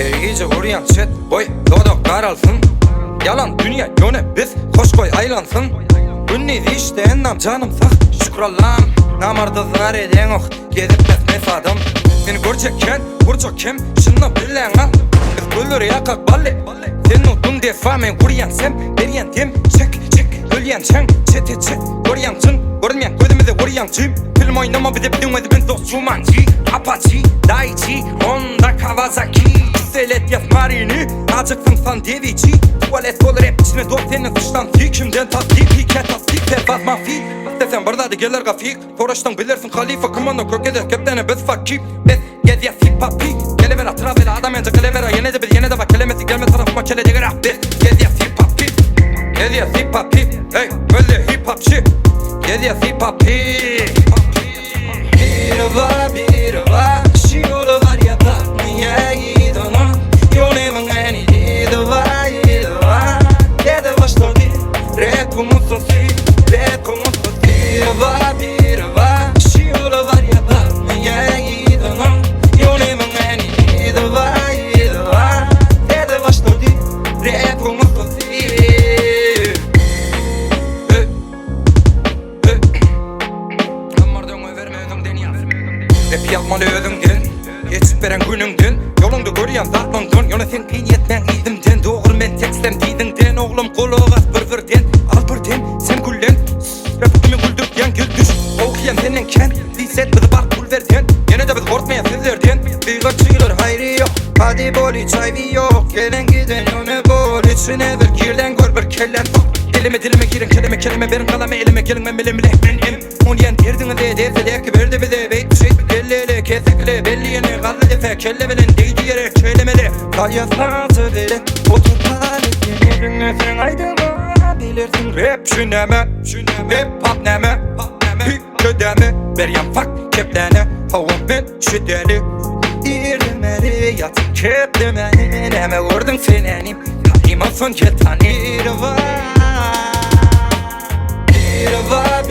iyice uğrayan chat boy dodo karalsın. Yalan dünya yöne biz hoş koy aylansın. Ünlüydü işte ennam canım sak şükür Allah'ım. Namarda zar eden ok gezip besmes adam. Seni görecekken vuracak kim şınla bilen al. Kız gülür yakak balli. Sen utun defa men kuryan sen beryen dem çek ölyen çen çete çek göryan çın görünmeyen gözümüze vuruyan çim. Film oynama bir de bilmedi ben dost Jumanji Apache, Daichi, Honda, Kawasaki Selet yaz marini, acıksın san devici. Tuvalet dolu rap içine dol senin sıçtan fikimden tasdik, hike tasdik, tefat mafik. Desen bardadı gelir gafik, Toraştan bilirsin halife, kumanda kökede keptene bez fakip. Bez geziye sik papi, kelevera travela adam ence kelevera. Yine de bil yine de bak kelimesi gelme tarafıma kele de graf. Bez geziye sik papi, geziye sik papi. Hey böyle hip hop shit, geziye sik papi. Bir var, şiolu var ya bak niye gidiyorsun? Yolun en iyi de var. Dede başladı, rap umutsuz rap umutsuz. Bir var, şiolu var ya bak niye gidiyorsun? Yolun en iyi de var. Dede başladı, rap umutsuz. Hep yapmalı özünden, geçip veren gününden. Yolunda görüyen zatlındın, yolu sen kıyniyet ben iyidimden. Doğru men tekstem diydimden, oğlum kolu gaz birden. Al birden, sen güllen, rapimi güldürken gül düş. Okuyan senden ken, liset bizi bak kulverden. Yine de biz korkmayan sizlerden, bir kaçıyılır hayrı yok. Hadi boli çayvi yok, gelen giden yöne bol. İçine bir kirden gör bir kellen sok. Dilime girin kelime verin kalame elime gelin ben bilimle benim. Unyen derdini de derse ki verdi bize beyt şey. Kellele kesekle belli yine kallı defe kelle veren değdi yere çeylemeli. Kaya sanatı veren otur palet yemerin sen aydınma bilirsin rap şüneme hip hop neme hükködeme beryan fak keplene havan ben şüddeli İrlemeli yatın keplemeni neme vurdun senenim kaymasın ketani. Bir var